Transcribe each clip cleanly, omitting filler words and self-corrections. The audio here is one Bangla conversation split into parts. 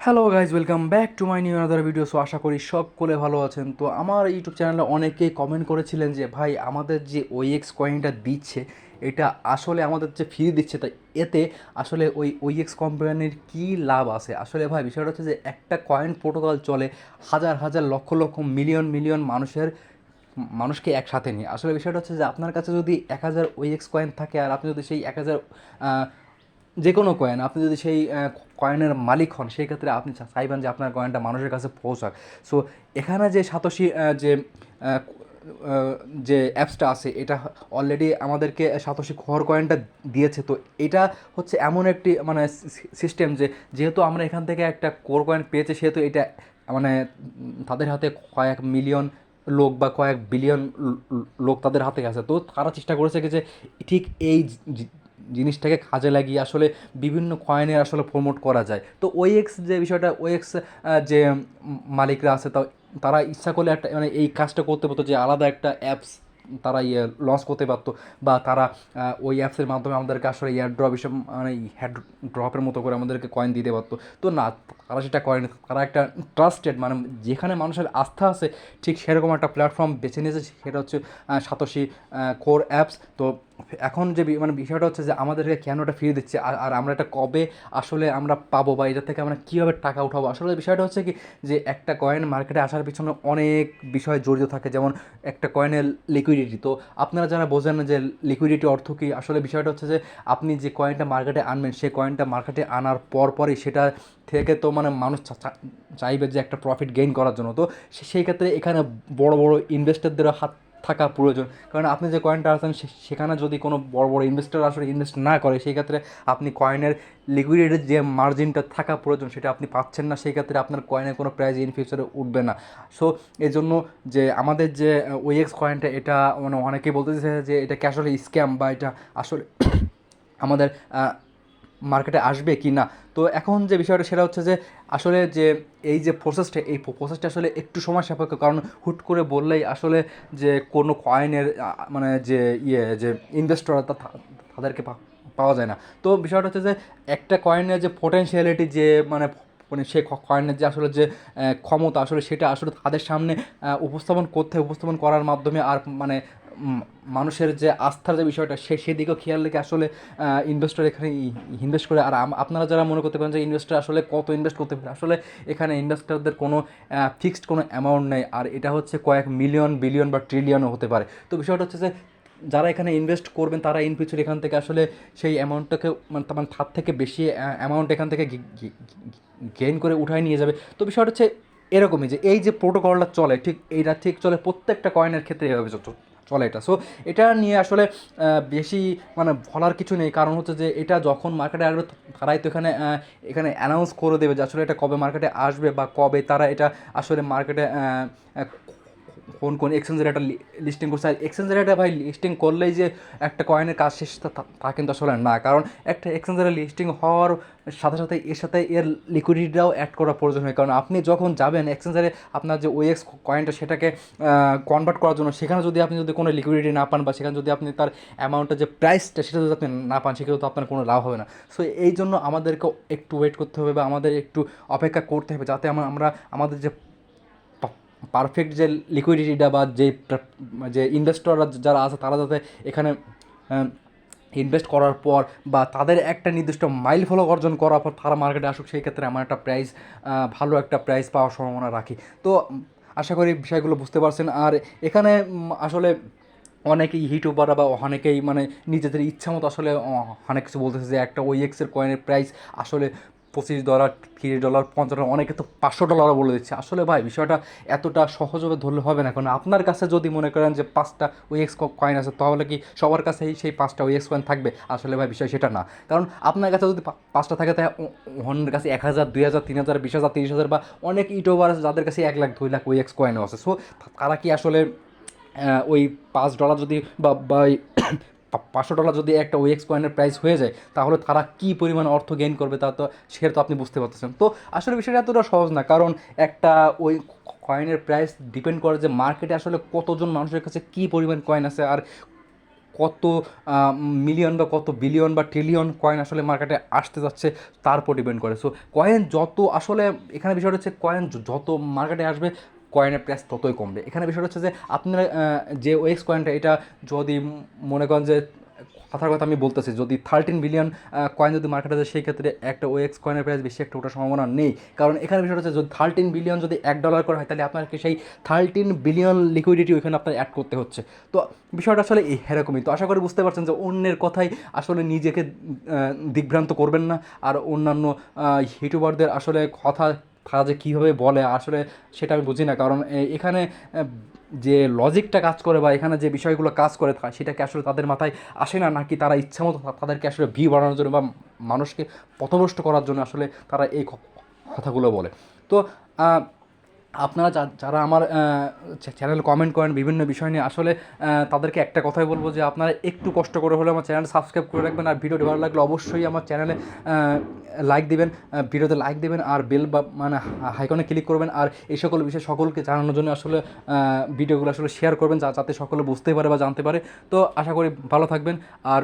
Hello guys, welcome back to my new another video. So আশা করি সকলে ভালো আছেন। তো আমার ইউটিউব চ্যানেলে অনেকেই কমেন্ট করেছিলেন যে ভাই আমাদের যে ওইএক্স কয়েনটা দিচ্ছে এটা আসলে আমাদের যে ফ্রি দিচ্ছে, তাই এতে আসলে ওই ওইএক্স কোম্পানির কী লাভ আছে। আসলে ভাই বিষয়টা হচ্ছে যে একটা কয়েন প্রোটোকল চলে হাজার হাজার লক্ষ লক্ষ মিলিয়ন মিলিয়ন মানুষকে একসাথে নিয়ে। আসলে বিষয়টা হচ্ছে যে আপনার কাছে যদি 1000 ওইএক্স কয়েন থাকে আর আপনি যদি সেই 1000 যে কোনো কয়েন আপনি যদি সেই কয়েনের মালিক হন, সেই ক্ষেত্রে আপনি চাইবেন যে আপনার কয়েনটা মানুষের কাছে পৌঁছাক। সো এখানে যে সাতোশি যে আহ, আহ, যে অ্যাপসটা আছে এটা অলরেডি আমাদেরকে সাতোশি খোর কয়েনটা দিয়েছে। তো এটা হচ্ছে এমন একটি মানে সিস্টেম যে যেহেতু আমরা এখান থেকে একটা কোর কয়েন পেয়েছি, সেহেতু এটা মানে তাদের হাতে কয়েক মিলিয়ন লোক বা কয়েক বিলিয়ন লোক তাদের হাতে আছে। তো তারা চেষ্টা করেছে কি যে ঠিক এই জিনিসটাকে কাজে লাগিয়ে আসলে বিভিন্ন কয়েনের আসলে প্রমোট করা যায়। তো ওএক্স যে বিষয়টা, ওএক্স যে মালিকরা আছে তারা ইচ্ছা করলে একটা মানে এই কাজটা করতে পারতো যে আলাদা একটা অ্যাপস তারা লঞ্চ করতে পারতো, বা তারা ওই অ্যাপসের মাধ্যমে আমাদেরকে আসলে এয়ার ড্রপ এসব মানে হ্যাড ড্রপের মতো করে আমাদেরকে কয়েন দিতে পারতো। তো না, তারা সেটা করেনি। তারা একটা ট্রাস্টেড মানে যেখানে মানুষের আস্থা আছে ঠিক সেরকম একটা প্ল্যাটফর্ম বেছে নিয়েছে, সেটা হচ্ছে সাতোশি কোর অ্যাপস। তো এখন যে মানে বিষয়টা হচ্ছে যে আমাদেরকে কেন এটা ফ্রি দিচ্ছে, আর আমরা এটা কবে আসলে আমরা পাবো, বা এটা থেকে আমরা কীভাবে টাকা উঠাবো। আসলে বিষয়টা হচ্ছে কি যে একটা কয়েন মার্কেটে আসার পিছনে অনেক বিষয় জড়িত থাকে, যেমন একটা কয়েনের লিকুইডিটি। তো আপনারা যারা বোঝেন না যে লিকুইডিটি অর্থ কী, আসলে বিষয়টা হচ্ছে যে আপনি যে কয়েনটা মার্কেটে আনবেন, সেই কয়েনটা মার্কেটে আনার পরই সেটা থেকে তো মানে মানুষ চাইবে যে একটা প্রফিট গেইন করার জন্য। তো সেই ক্ষেত্রে এখানে বড় বড় ইনভেস্টরদেরও হাত থাকা প্রয়োজন। কারণ আপনি যে কয়েনটা আছেন সেখানে যদি কোনো বড় বড় ইনভেস্টর আসলে ইনভেস্ট না করে, সেই ক্ষেত্রে আপনি কয়েনের লিকুইডিটির যে মার্জিনটা থাকা প্রয়োজন সেটা আপনি পাচ্ছেন না। সেই ক্ষেত্রে আপনার কয়েনের কোনো প্রাইস ইন ফিউচারে উঠবে না। সো এই জন্য যে আমাদের যে ওএক্স কয়েনটা, এটা মানে অনেকেই বলতেছে যে এটা কি আসলে স্ক্যাম, বা এটা আসলে আমাদের মার্কেটে আসবে কি না। তো এখন যে বিষয়টা সেটা হচ্ছে যে আসলে যে এই যে প্রসেসটা, এই প্রসেসটা আসলে একটু সময় সাপেক্ষ। কারণ হুট করে বললেই আসলে যে কোনো কয়েনের মানে যে যে ইনভেস্টররা তাদেরকে পাওয়া যায় না। তো বিষয়টা হচ্ছে যে একটা কয়েনের যে পোটেনশিয়ালিটি, যে মানে মানে সে কয়েনের যে আসলে যে ক্ষমতা, আসলে সেটা আসলে তাদের সামনে উপস্থাপন করার মাধ্যমে, আর মানে মানুষের যে আস্থার যে বিষয়টা সেদিকেও খেয়াল রেখে আসলে ইনভেস্টর এখানে ইনভেস্ট করে। আর আপনারা যারা মনে করতে পারেন যে ইনভেস্টর আসলে কত ইনভেস্ট করতে পারে, আসলে এখানে ইনভেস্টরদের কোনো ফিক্সড কোনো অ্যামাউন্ট নেই, আর এটা হচ্ছে কয়েক মিলিয়ন বিলিয়ন বা ট্রিলিয়নও হতে পারে। তো বিষয়টা হচ্ছে যে যারা এখানে ইনভেস্ট করবেন তারা ইন ফিউচার এখান থেকে আসলে সেই অ্যামাউন্টটাকে মানে তার থেকে বেশি অ্যামাউন্ট এখান থেকে গেইন করে উঠায় নিয়ে যাবে। তো বিষয়টা হচ্ছে এরকমই যে এই যে প্রোটোকলটা চলে, ঠিক এইটা ঠিক চলে প্রত্যেকটা কয়েনের ক্ষেত্রে এভাবে চলে এটা। সো এটা নিয়ে আসলে বেশি মানে বলার কিছু নেই। কারণ হচ্ছে যে এটা যখন মার্কেটে আসবে তারাই তো এখানে এখানে অ্যানাউন্স করে দেবে যে আসলে এটা কবে মার্কেটে আসবে, বা কবে তারা এটা আসলে মার্কেটে কোন কোন এক্সচেঞ্জের একটা লিস্টিং করছে। আর এক্সচেঞ্জের একটা ভাই লিস্টিং করলেই যে একটা কয়েনের কাজ শেষ তা কিন্তু আসলে না। কারণ একটা এক্সচেঞ্জের লিস্টিং হওয়ার সাথে সাথে এর সাথে এর লিকুইডিটিটাও অ্যাড করা প্রয়োজন হয়। কারণ আপনি যখন যাবেন এক্সচেঞ্জারে আপনার যে ওএক্স কয়েনটা সেটাকে কনভার্ট করার জন্য, সেখানে যদি আপনি যদি কোনো লিকুইডিটি না পান, বা সেখানে যদি আপনি তার অ্যামাউন্টের যে প্রাইসটা সেটা যদি আপনি না পান, সেক্ষেত্রে তো আপনার কোনো লাভ হবে না। সো এই জন্য আমাদেরকে একটু ওয়েট করতে হবে, বা আমাদের একটু অপেক্ষা করতে হবে, যাতে আমরা আমাদের যে পারফেক্ট যে লিকুইডিটিটা, বা যে ইনভেস্টররা যারা আছে তারা যাতে এখানে ইনভেস্ট করার পর বা তাদের একটা নির্দিষ্ট মাইল ফলো অর্জন করার পর তারা মার্কেটে আসুক, সেই ক্ষেত্রে আমার একটা প্রাইস ভালো একটা প্রাইস পাওয়ার সম্ভাবনা রাখি। তো আশা করি বিষয়গুলো বুঝতে পারছেন। আর এখানে আসলে অনেকেই ইউটিউবাররা বা অনেকেই মানে নিজেদের ইচ্ছা মতো আসলে অনেক কিছু বলতেছে যে একটা ওইএক্সের কয়েনের প্রাইস আসলে $25, $30, $50, অনেকে তো $500 বলে দিচ্ছে। আসলে ভাই বিষয়টা এতটা সহজভাবে ধরলে হবে না। কারণ আপনার কাছে যদি মনে করেন যে 5টা ওইএক্স কয়েন আছে, তাহলে কি সবার কাছেই সেই 5টা ওইএক্স কয়েন থাকবে? আসলে ভাই বিষয় সেটা না। কারণ আপনার কাছে যদি 5টা থাকে, তাই অন্যের কাছে 1000, 2000, 3000, 20,000, 30,000, বা অনেক ইউটিউবার আছে যাদের কাছে 1 লাখ, 2 লাখ ওইএক্স কয়েনও আছে। সো তারা কি আসলে ওই $5 যদি বা $500 যদি একটা ওএক্স কয়েনের প্রাইস হয়ে যায়, তাহলে তারা কী পরিমাণ অর্থ গেইন করবে তা তো সেটা তো আপনি বুঝতে পারতেছেন। তো আসলে বিষয়টা এতটা সহজ না। কারণ একটা ওই কয়েনের প্রাইস ডিপেন্ড করে যে মার্কেটে আসলে কতজন মানুষের কাছে কী পরিমাণ কয়েন আছে, আর কত মিলিয়ন বা কত বিলিয়ন বা ট্রিলিয়ন কয়েন আসলে মার্কেটে আসতে যাচ্ছে তার উপর ডিপেন্ড করে। সো কয়েন যত আসলে এখানে বিষয়টা হচ্ছে কয়েন যত মার্কেটে আসবে কয়েনের প্রাইস ততই কমবে। এখানে বিষয়টা হচ্ছে যে আপনারা যে ওএক্স কয়েনটা এটা যদি মনে করেন যে কথার কথা আমি বলতেছি, যদি 13 বিলিয়ন কয়েন যদি মার্কেটে যায় সেই ক্ষেত্রে একটা ওএক্স কয়েনের প্রাইস বেশি একটা ওঠার সম্ভাবনা নেই। কারণ এখানে বিষয়টা হচ্ছে যদি 13 বিলিয়ন যদি $1 করা হয় তাহলে আপনাকে সেই 13 বিলিয়ন লিকুইডিটি ওইখানে আপনার অ্যাড করতে হচ্ছে। তো বিষয়টা আসলে এরকমই। তো আশা করি বুঝতে পারছেন যে অন্যের কথাই আসলে নিজেকে দিগ্ভ্রান্ত করবেন না। আর অন্যান্য ইউটিউবারদের আসলে কথা তারা যে কীভাবে বলে আসলে সেটা আমি বুঝি না। কারণ এখানে যে লজিকটা কাজ করে বা এখানে যে বিষয়গুলো কাজ করে সেটাকে আসলে তাদের মাথায় আসে না, নাকি তারা ইচ্ছামতো তাদেরকে আসলে ভিউ বাড়ানোর জন্য বা মানুষকে পথভ্রষ্ট করার জন্য আসলে তারা এই কথাগুলো বলে। তো আপনারা যারা আমার চ্যানেলে কমেন্ট করেন বিভিন্ন বিষয় নিয়ে, আসলে তাদেরকে একটা কথাই বলবো যে আপনারা একটু কষ্ট করে হলে আমার চ্যানেল সাবস্ক্রাইব করে রাখবেন। আর ভিডিওটি ভালো লাগলে অবশ্যই আমার চ্যানেলে লাইক দিবেন, ভিডিওতে লাইক দিবেন আর বেল বা মানে হাইকনে ক্লিক করবেন। আর এই সকল বিষয় সকলকে জানানোর জন্য আসলে ভিডিওগুলো আসলে শেয়ার করবেন যাতে সকলে বুঝতে পারে বা জানতে পারে। তো আশা করি ভালো থাকবেন। আর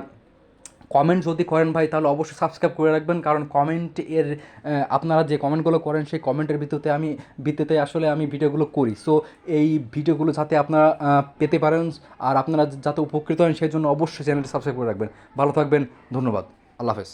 কমেন্ট যদি করেন ভাই তাহলে অবশ্যই সাবস্ক্রাইব করে রাখবেন, কারণ কমেন্ট এর আপনারা যে কমেন্টগুলো করেন সেই কমেন্টের ভিত্তিতে আসলে আমি ভিডিওগুলো করি। সো এই ভিডিওগুলো যাতে আপনারা পেতে পারেন আর আপনারা যাতে উপকৃত হন সেই জন্য অবশ্যই চ্যানেলটি সাবস্ক্রাইব করে রাখবেন। ভালো থাকবেন, ধন্যবাদ, আল্লাহ হাফেজ।